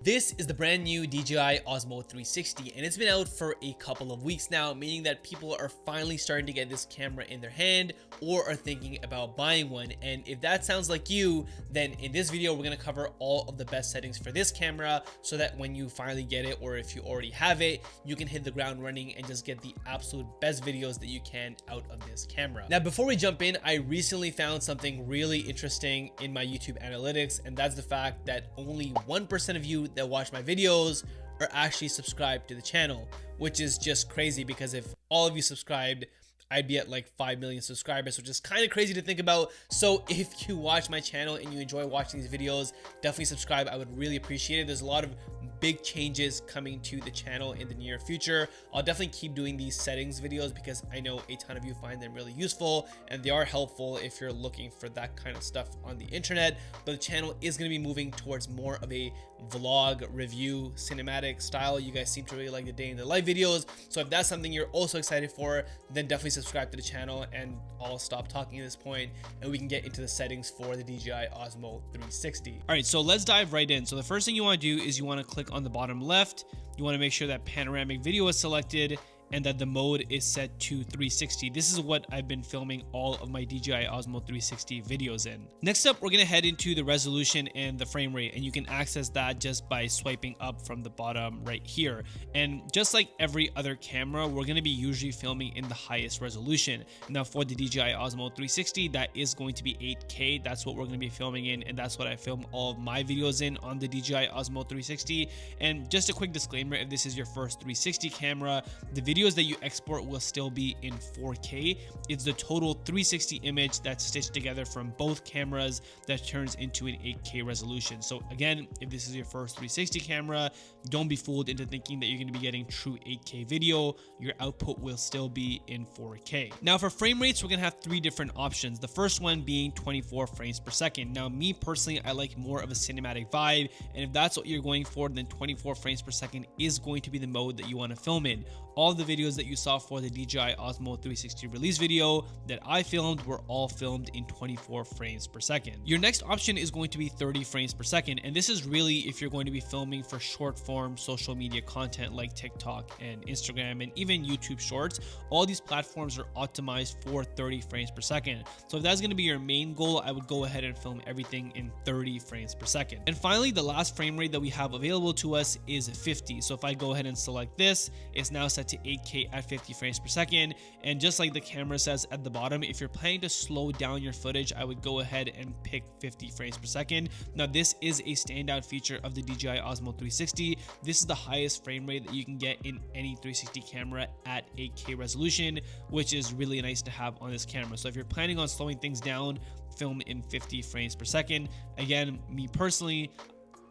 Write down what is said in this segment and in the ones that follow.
This is the brand new DJI Osmo 360 and it's been out for a couple of weeks now, meaning that people are finally starting to get this camera in their hand or are thinking about buying one. And if that sounds like you, then in this video we're going to cover all of the best settings for this camera so that when you finally get it, or if you already have it, you can hit the ground running and just get the absolute best videos that you can out of this camera. Now, before we jump in, I recently found something really interesting in my YouTube analytics, and that's the fact that only 1% of you that watch my videos are actually subscribed to the channel, which is just crazy because if all of you subscribed, I'd be at like 5 million subscribers, which is kind of crazy to think about. So if you watch my channel and you enjoy watching these videos, definitely subscribe. I would really appreciate it. There's a lot of big changes coming to the channel in the near future. I'll definitely keep doing these settings videos because I know a ton of you find them really useful and they are helpful if you're looking for that kind of stuff on the internet. But the channel is going to be moving towards more of a vlog, review, cinematic style. You guys seem to really like the day in the life videos. So if that's something you're also excited for, then definitely subscribe to the channel, and I'll stop talking at this point and we can get into the settings for the DJI Osmo 360. All right, so let's dive right in. So the first thing you want to do is you want to click on the bottom left. You want to make sure that panoramic video is selected and that the mode is set to 360. This is what I've been filming all of my DJI Osmo 360 videos in. Next up, we're gonna head into the resolution and the frame rate, and you can access that just by swiping up from the bottom right here. And just like every other camera, we're gonna be usually filming in the highest resolution. Now for the DJI Osmo 360, that is going to be 8K. That's what we're gonna be filming in, and that's what I film all of my videos in on the DJI Osmo 360. And just a quick disclaimer, if this is your first 360 camera, the videos that you export will still be in 4K. It's the total 360 image that's stitched together from both cameras that turns into an 8K resolution. So again, if this is your first 360 camera, don't be fooled into thinking that you're going to be getting true 8K video. Your output will still be in 4K. Now for frame rates, we're going to have three different options. The first one being 24 frames per second. Now me personally, I like more of a cinematic vibe, and if that's what you're going for, then 24 frames per second is going to be the mode that you want to film in. All the videos that you saw for the DJI Osmo 360 release video that I filmed were all filmed in 24 frames per second. Your next option is going to be 30 frames per second, and this is really if you're going to be filming for short form social media content like TikTok and Instagram and even YouTube Shorts. All these platforms are optimized for 30 frames per second. So if that's going to be your main goal, I would go ahead and film everything in 30 frames per second. And finally, the last frame rate that we have available to us is 50. So if I go ahead and select this, it's now set to 8K at 50 frames per second. And just like the camera says at the bottom, if you're planning to slow down your footage, I would go ahead and pick 50 frames per second. Now this is a standout feature of the DJI Osmo 360. This is the highest frame rate that you can get in any 360 camera at 8K resolution, which is really nice to have on this camera. So if you're planning on slowing things down, film in 50 frames per second. Again, me personally,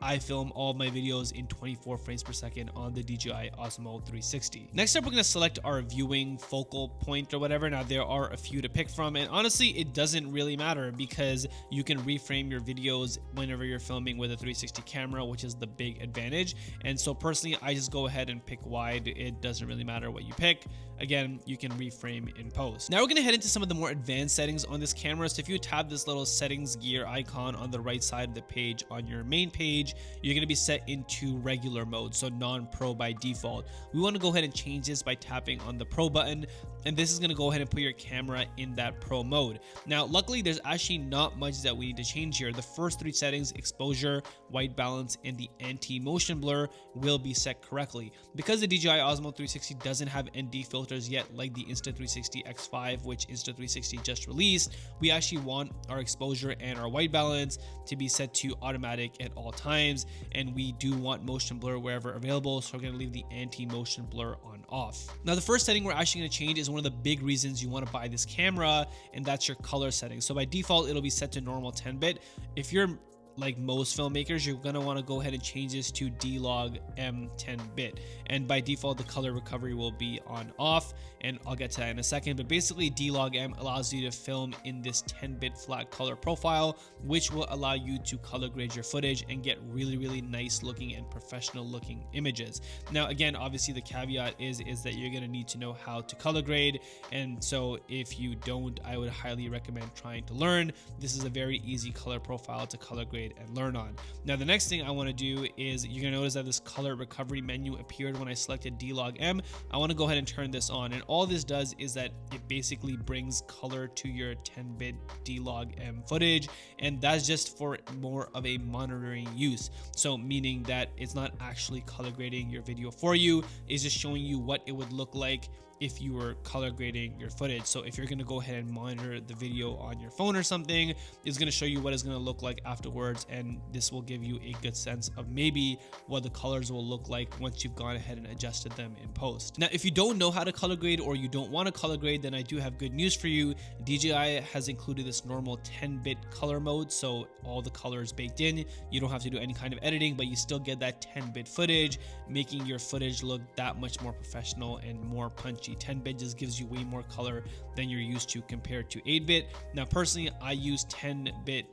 I film all of my videos in 24 frames per second on the DJI Osmo 360. Next up, we're going to select our viewing focal point or whatever. Now, there are a few to pick from, and honestly, it doesn't really matter because you can reframe your videos whenever you're filming with a 360 camera, which is the big advantage. And so personally, I just go ahead and pick wide. It doesn't really matter what you pick. Again, you can reframe in post. Now we're going to head into some of the more advanced settings on this camera. So if you tap this little settings gear icon on the right side of the page on your main page, you're going to be set into regular mode, so non-pro by default. We want to go ahead and change this by tapping on the pro button, and this is going to go ahead and put your camera in that pro mode. Now luckily there's actually not much that we need to change here. The first three settings, exposure, white balance, and the anti-motion blur, will be set correctly. Because the DJI Osmo 360 doesn't have ND filters yet like the Insta360 X5, which Insta360 just released, we actually want our exposure and our white balance to be set to automatic at all times, and we do want motion blur wherever available, so we're going to leave the anti-motion blur on off. Now the first setting we're actually going to change is one of the big reasons you want to buy this camera, and that's your color setting. So by default it'll be set to normal 10-bit. If you're like most filmmakers, you're going to want to go ahead and change this to D-Log M 10-bit, and by default the color recovery will be on off, and I'll get to that in a second. But basically D-Log M allows you to film in this 10-bit flat color profile, which will allow you to color grade your footage and get really nice looking and professional looking images. Now again, obviously the caveat is that you're going to need to know how to color grade, and so if you don't, I would highly recommend trying to learn. This is a very easy color profile to color grade create and learn on. Now, the next thing I want to do is you're going to notice that this color recovery menu appeared when I selected D-Log-M. I want to go ahead and turn this on, and all this does is that it basically brings color to your 10-bit D-Log-M footage, and that's just for more of a monitoring use. So meaning that it's not actually color grading your video for you, it's just showing you what it would look like if you were color grading your footage. So if you're going to go ahead and monitor the video on your phone or something, it's going to show you what it's going to look like afterwards, and this will give you a good sense of maybe what the colors will look like once you've gone ahead and adjusted them in post. Now, if you don't know how to color grade or you don't want to color grade, then I do have good news for you. DJI has included this normal 10-bit color mode, so all the colors baked in. You don't have to do any kind of editing, but you still get that 10-bit footage, making your footage look that much more professional and more punchy. 10-bit just gives you way more color than you're used to compared to 8-bit. Now, personally, I use 10-bit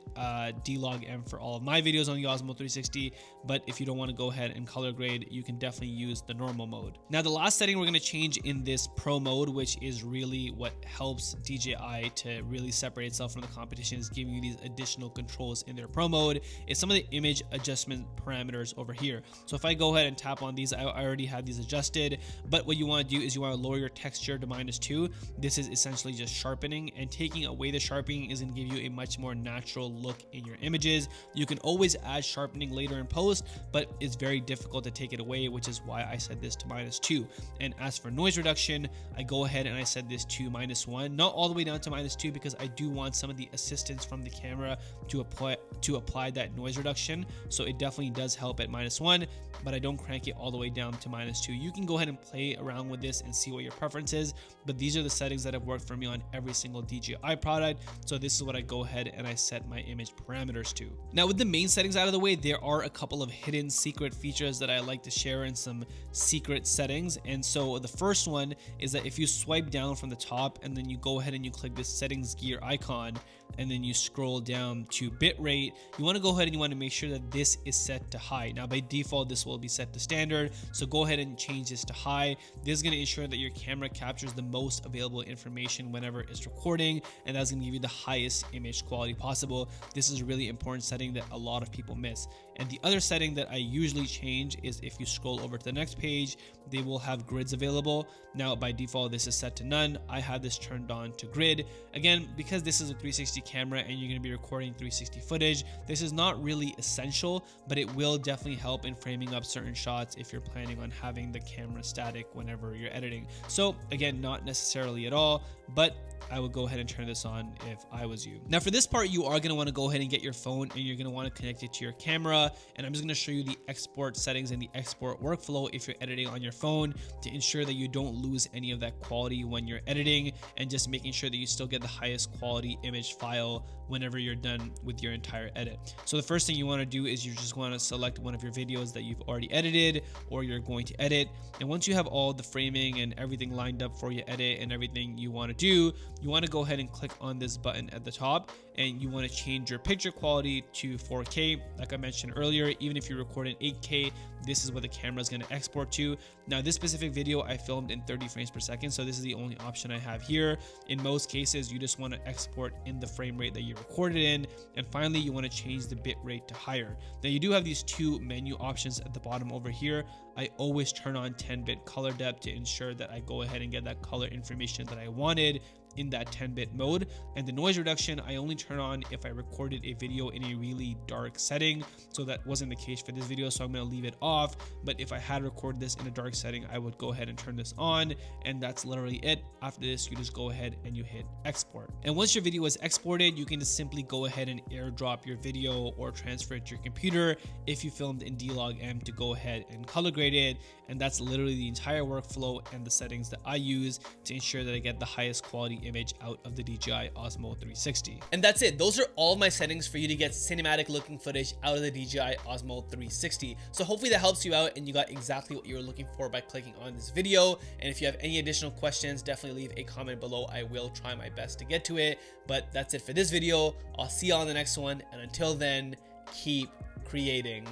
D-Log-M for all of my videos on the Osmo 360, but if you don't want to go ahead and color grade, you can definitely use the normal mode. Now, the last setting we're going to change in this Pro mode, which is really what helps DJI to really separate itself from the competition, is giving you these additional controls in their Pro mode, is some of the image adjustment parameters over here. So if I go ahead and tap on these, I already have these adjusted, but what you want to do is you want to lower your texture to -2. This is essentially just sharpening, and taking away the sharpening is going to give you a much more natural look in your images. You can always add sharpening later in post, but it's very difficult to take it away, which is why I set this to -2. And as for noise reduction, I go ahead and I set this to -1, not all the way down to -2, because I do want some of the assistance from the camera to apply that noise reduction. So it definitely does help at -1, but I don't crank it all the way down to -2. You can go ahead and play around with this and see what your preference is, but these are the settings that have worked for me on every single DJI product. So this is what I go ahead and I set my image parameters to. Now, with the main settings out of the way, there are a couple of hidden secret features that I like to share in some secret settings. And so the first one is that if you swipe down from the top and then you go ahead and you click this settings gear icon, and then you scroll down to bitrate, you want to go ahead and you want to make sure that this is set to high. Now, by default, this will be set to standard, so go ahead and change this to high. This is going to ensure that your camera captures the most available information whenever it's recording, and that's going to give you the highest image quality possible. This is a really important setting that a lot of people miss. And the other setting that I usually change is if you scroll over to the next page, they will have grids available. Now, by default, this is set to none. I have this turned on to grid. Again, because this is a 360 camera and you're going to be recording 360 footage, this is not really essential, but it will definitely help in framing up certain shots if you're planning on having the camera static whenever you're editing. So again, not necessarily at all, but I would go ahead and turn this on if I was you. Now, for this part, you are going to want to go ahead and get your phone and you're going to want to connect it to your camera. And I'm just going to show you the export settings and the export workflow if you're editing on your phone, to ensure that you don't lose any of that quality when you're editing, and just making sure that you still get the highest quality image file whenever you're done with your entire edit. So the first thing you want to do is you just want to select one of your videos that you've already edited or you're going to edit. And once you have all the framing and everything lined up for your edit and everything you want to do, you want to go ahead and click on this button at the top, and you want to change your picture quality to 4K. Like I mentioned earlier, even if you record in 8K, this is what the camera is going to export to. Now, this specific video I filmed in 30 frames per second, so this is the only option I have here. In most cases, you just want to export in the frame rate that you recorded in. And finally, you want to change the bit rate to higher. Now, you do have these two menu options at the bottom over here. I always turn on 10-bit color depth to ensure that I go ahead and get that color information that I wanted in that 10-bit mode. And the noise reduction, I only turn on if I recorded a video in a really dark setting. So that wasn't the case for this video, so I'm going to leave it off. But if I had recorded this in a dark setting, I would go ahead and turn this on, and that's literally it. After this, you just go ahead and you hit export. And once your video is exported, you can just simply go ahead and airdrop your video or transfer it to your computer if you filmed in D-Log-M to go ahead and color grade it. And that's literally the entire workflow and the settings that I use to ensure that I get the highest quality image out of the DJI Osmo 360. And that's it. Those are all my settings for you to get cinematic looking footage out of the DJI Osmo 360. So hopefully that helps you out and you got exactly what you were looking for by clicking on this video. And if you have any additional questions, definitely leave a comment below. I will try my best to get to it. But that's it for this video. I'll see you on the next one. And until then, keep creating.